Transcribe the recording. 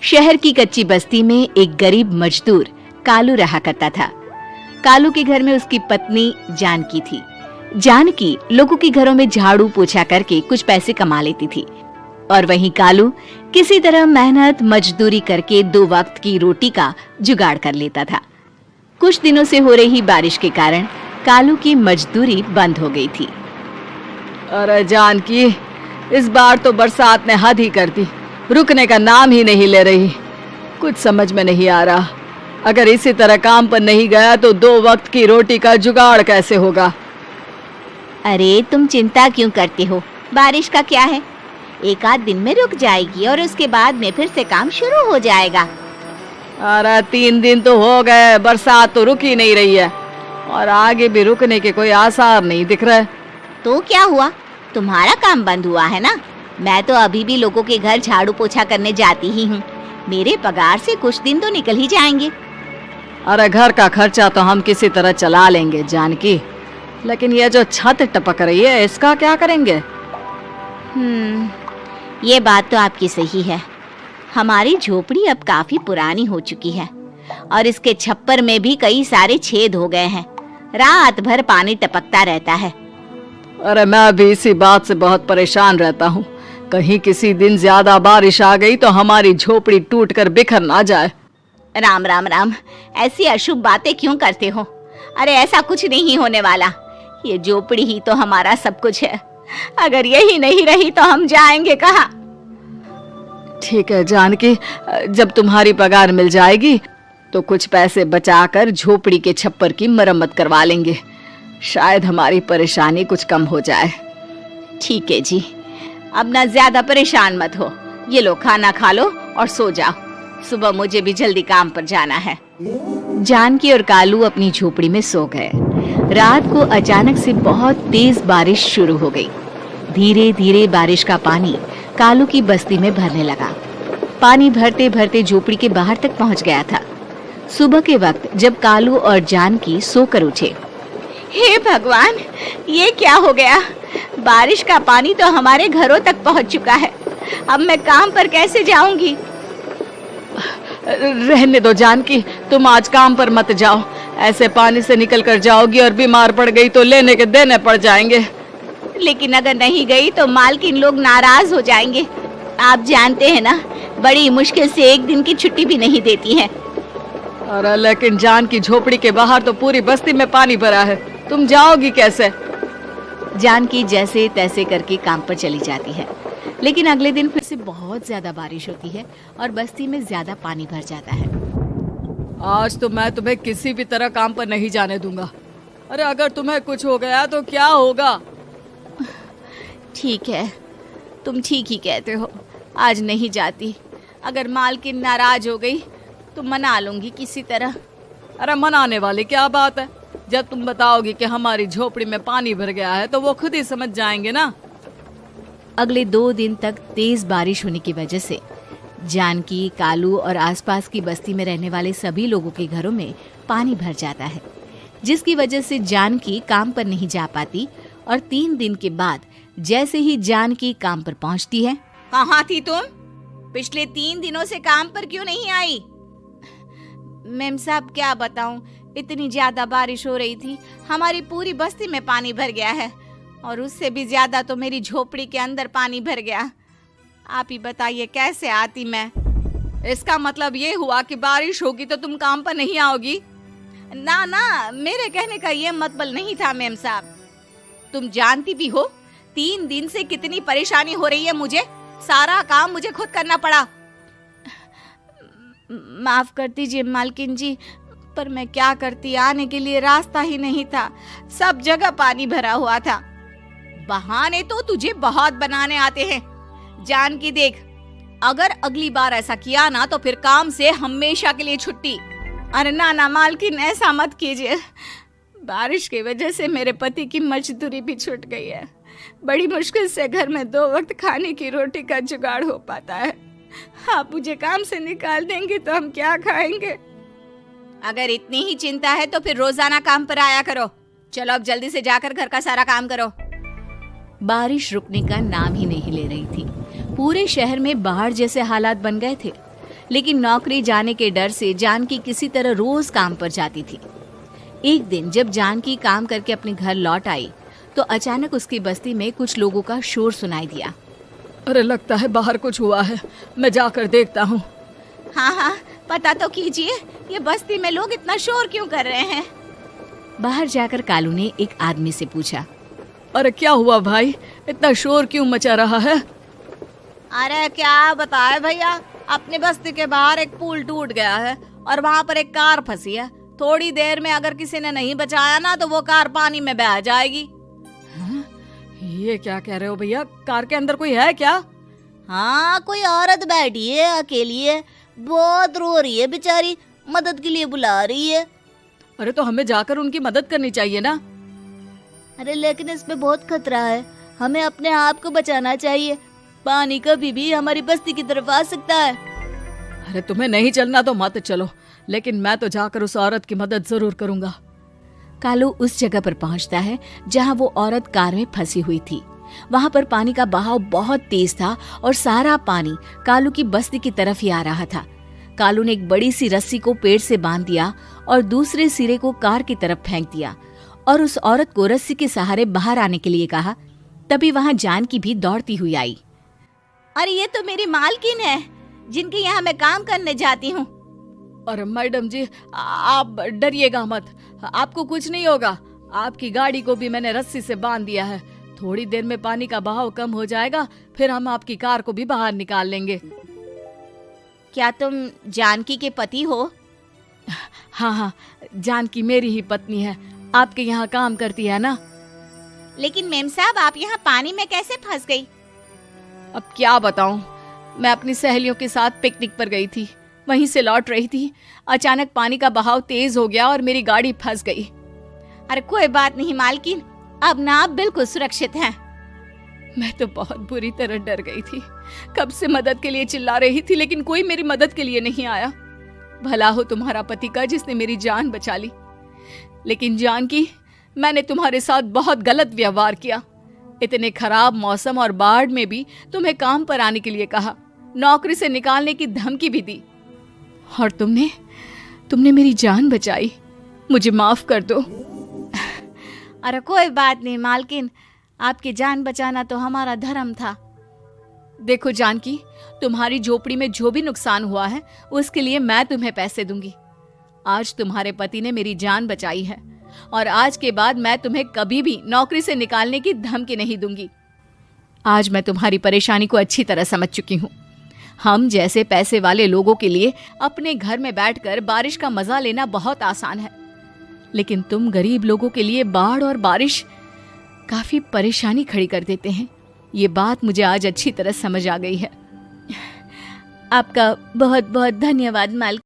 शहर की कच्ची बस्ती में एक गरीब मजदूर कालू रहा करता था। कालू के घर में उसकी पत्नी जानकी थी। जानकी लोगों के घरों में झाड़ू पोछा करके कुछ पैसे कमा लेती थी और वहीं कालू किसी तरह मेहनत मजदूरी करके 2 वक्त की रोटी का जुगाड़ कर लेता था। कुछ दिनों से हो रही बारिश के कारण कालू की मजदूरी बंद हो गई थी। अरे जानकी, इस बार तो बरसात ने हद ही कर दी, रुकने का नाम ही नहीं ले रही। कुछ समझ में नहीं आ रहा, अगर इसी तरह काम पर नहीं गया तो 2 वक्त की रोटी का जुगाड़ कैसे होगा। अरे तुम चिंता क्यों करते हो, बारिश का क्या है, 1 आध दिन में रुक जाएगी और उसके बाद में फिर से काम शुरू हो जाएगा। अरे 3 दिन तो हो गए, बरसात तो रुक ही नहीं रही है और आगे भी रुकने के कोई आसार नहीं दिख रहे। तो क्या हुआ, तुम्हारा काम बंद हुआ है ना? मैं तो अभी भी लोगों के घर झाड़ू पोछा करने जाती ही हूँ। मेरे पगार से कुछ दिन तो निकल ही जाएंगे। अरे घर का खर्चा तो हम किसी तरह चला लेंगे जानकी, लेकिन ये जो छत टपक रही है इसका क्या करेंगे? ये बात तो आपकी सही है। हमारी झोपड़ी अब काफी पुरानी हो चुकी है और इसके छप्पर में भी कई सारे छेद हो गए हैं। रात भर पानी टपकता रहता है। अरे मैं भी इसी बात से बहुत परेशान रहता हूँ। कहीं किसी दिन ज्यादा बारिश आ गई तो हमारी झोपड़ी टूटकर बिखर ना जाए। राम राम राम, ऐसी अशुभ बातें क्यों करते हो? अरे ऐसा कुछ नहीं होने वाला। ये झोपड़ी ही तो हमारा सब कुछ है। अगर यही नहीं रही तो हम जाएंगे कहाँ? ठीक है जानकी, जब तुम्हारी पगार मिल जाएगी तो कुछ पैसे बचाकर झोपड़ी के छप्पर की मरम्मत करवा लेंगे। शायद हमारी परेशानी कुछ कम हो जाए। ठीक है जी, अब ना ज्यादा परेशान मत हो। ये लो, खाना खा लो और सो जाओ। सुबह मुझे भी जल्दी काम पर जाना है। जानकी और कालू अपनी झोपड़ी में सो गए। रात को अचानक से बहुत तेज बारिश शुरू हो गई। धीरे धीरे बारिश का पानी कालू की बस्ती में भरने लगा। पानी भरते भरते झोपड़ी के बाहर तक पहुंच गया था। सुबह के वक्त जब कालू और जानकी सोकर उठे, हे भगवान, ये क्या हो गया? बारिश का पानी तो हमारे घरों तक पहुंच चुका है। अब मैं काम पर कैसे जाऊंगी? रहने दो जानकी, तुम आज काम पर मत जाओ। ऐसे पानी से निकल कर जाओगी और बीमार पड़ गई तो लेने के देने पड़ जाएंगे। लेकिन अगर नहीं गई तो मालकिन लोग नाराज हो जाएंगे। आप जानते हैं ना, बड़ी मुश्किल से 1 दिन की छुट्टी भी नहीं देती है। अरे लेकिन जानकी, झोपड़ी के बाहर तो पूरी बस्ती में पानी भरा है, तुम जाओगी कैसे? जानकी जैसे तैसे करके काम पर चली जाती है, लेकिन अगले दिन फिर से बहुत ज्यादा बारिश होती है और बस्ती में ज्यादा पानी भर जाता है। आज तो मैं तुम्हें किसी भी तरह काम पर नहीं जाने दूंगा। अरे अगर तुम्हें कुछ हो गया तो क्या होगा? ठीक है, तुम ठीक ही कहते हो, आज नहीं जाती। अगर मालकिन नाराज हो गई तो मना लूंगी किसी तरह। अरे मनाने वाली क्या बात है? जब तुम बताओगी कि हमारी झोपड़ी में पानी भर गया है तो वो खुद ही समझ जाएंगे ना। अगले 2 दिन तक तेज बारिश होने की वजह से जानकी, कालू और आसपास की बस्ती में रहने वाले सभी लोगों के घरों में पानी भर जाता है, जिसकी वजह से जानकी काम पर नहीं जा पाती। और 3 दिन के बाद जैसे ही जानकी काम पर पहुंचती है, कहाँ थी तुम? पिछले 3 दिनों से काम पर क्यों नहीं आई? मैम साहब, क्या बताऊं, इतनी ज्यादा बारिश हो रही थी, हमारी पूरी बस्ती में पानी भर गया है और उससे भी ज्यादा तो मेरी झोपड़ी के अंदर पानी भर गया। आप ही बताइए कैसे आती मैं? इसका मतलब ये हुआ कि बारिश होगी तो तुम काम पर नहीं आओगी? ना ना, मेरे कहने का ये मतलब नहीं था मैम साहब। तुम जानती भी हो 3 दिन से कितनी परेशानी हो रही है मुझे। सारा काम मुझे खुद करना पड़ा। माफ कर दीजिए मालकिन जी, पर मैं क्या करती, आने के लिए रास्ता ही नहीं था, सब जगह पानी भरा हुआ था। बहाने तो तुझे बहुत बनाने आते हैं। जानकी देख, अगर अगली बार ऐसा किया ना तो फिर काम से हमेशा के लिए छुट्टी। अरे ना ना मालकिन, ऐसा मत कीजिए। बारिश की वजह से मेरे पति की मजदूरी भी छूट गई है। बड़ी मुश्किल से घर में 2 वक्त खाने की रोटी का जुगाड़ हो पाता है। आप मुझे काम से निकाल देंगे तो हम क्या खाएंगे? अगर इतनी ही चिंता है तो फिर रोजाना काम पर आया करो। चलो अब जल्दी से जाकर घर का सारा काम करो। बारिश रुकने का नाम ही नहीं ले रही थी। पूरे शहर में बाढ़ जैसे हालात बन गए थे। लेकिन नौकरी जाने के डर से जानकी किसी तरह रोज काम पर जाती थी। एक दिन जब जानकी काम करके अपने घर लौट आई तो अचानक उसकी बस्ती में कुछ लोगों का शोर सुनाई दिया। अरे लगता है बाहर कुछ हुआ है, मैं जाकर देखता हूँ। हाँ हाँ, पता तो कीजिए, ये बस्ती में लोग इतना शोर क्यों कर रहे हैं। बाहर जाकर कालू ने एक आदमी से पूछा, अरे क्या हुआ भाई, इतना शोर क्यों मचा रहा है? अरे क्या बताए भैया, अपने बस्ती के बाहर एक पुल टूट गया है और वहाँ पर एक कार फंसी है। थोड़ी देर में अगर किसी ने नहीं बचाया ना तो वो कार पानी में बह जाएगी। हाँ? ये क्या कह रहे हो भैया, कार के अंदर कोई है क्या? हाँ, कोई औरत बैठी है, अकेली है, बहुत रो रही है बेचारी, मदद के लिए बुला रही है। अरे तो हमें जाकर उनकी मदद करनी चाहिए ना। अरे लेकिन इसमें बहुत खतरा है, हमें अपने आप को बचाना चाहिए, पानी कभी भी हमारी बस्ती की तरफ आ सकता है। अरे तुम्हें नहीं चलना तो मत चलो, लेकिन मैं तो जाकर उस औरत की मदद जरूर करूंगा। कालू उस जगह पर पहुंचता है जहां वो औरत कार में फंसी हुई थी। वहां पर पानी का बहाव बहुत तेज था और सारा पानी कालू की बस्ती की तरफ ही आ रहा था। कालू ने एक बड़ी सी रस्सी को पेड़ से बांध दिया और दूसरे सिरे को कार की तरफ फेंक दिया और उस औरत को रस्सी के सहारे बाहर आने के लिए कहा। तभी वहां जानकी भी दौड़ती हुई आई। अरे ये तो मेरी मालकिन है, जिनके यहाँ मैं काम करने जाती हूँ। अरे मैडम जी, आप डरिएगा मत, आपको कुछ नहीं होगा। आपकी गाड़ी को भी मैंने रस्सी से बांध दिया है। थोड़ी देर में पानी का बहाव कम हो जाएगा, फिर हम आपकी कार को भी बाहर निकाल लेंगे। क्या तुम जानकी के पति हो? हाँ हाँ, जानकी मेरी ही पत्नी है, आपके यहाँ काम करती है ना। लेकिन मेम साहब, आप यहाँ पानी में कैसे फंस गई? अब क्या बताऊं, मैं अपनी सहेलियों के साथ पिकनिक पर गई थी, वहीं से लौट रही थी। अचानक पानी का बहाव तेज हो गया और मेरी गाड़ी फंस गई। अरे कोई बात नहीं मालकिन, अब ना आप बिल्कुल सुरक्षित हैं। मैं तो बहुत बुरी तरह डर गई थी, कब से मदद के लिए चिल्ला रही थी, लेकिन कोई मेरी मदद के लिए नहीं आया। भला हो तुम्हारा पति का जिसने मेरी जान बचा ली। लेकिन जानकी, मैंने तुम्हारे साथ बहुत गलत व्यवहार किया। इतने खराब मौसम और बाढ़ में भी तुम्हें काम पर आने के लिए कहा, नौकरी से निकालने की धमकी भी दी, और तुमने मेरी जान बचाई। मुझे माफ कर दो। अरे कोई बात नहीं मालकिन, आपकी जान बचाना तो हमारा धर्म था। देखो जानकी, तुम्हारी झोपड़ी में जो भी नुकसान हुआ है उसके लिए मैं तुम्हें पैसे दूंगी। आज तुम्हारे पति ने मेरी जान बचाई है और आज के बाद मैं तुम्हें कभी भी नौकरी से निकालने की धमकी नहीं दूंगी। आज मैं तुम्हारी परेशानी को अच्छी तरह समझ चुकी हूँ। हम जैसे पैसे वाले लोगों के लिए अपने घर में बैठकर बारिश का मजा लेना बहुत आसान है, लेकिन तुम गरीब लोगों के लिए बाढ़ और बारिश काफी परेशानी खड़ी कर देते हैं। ये बात मुझे आज अच्छी तरह समझ आ गई है। आपका बहुत बहुत धन्यवाद मालिक।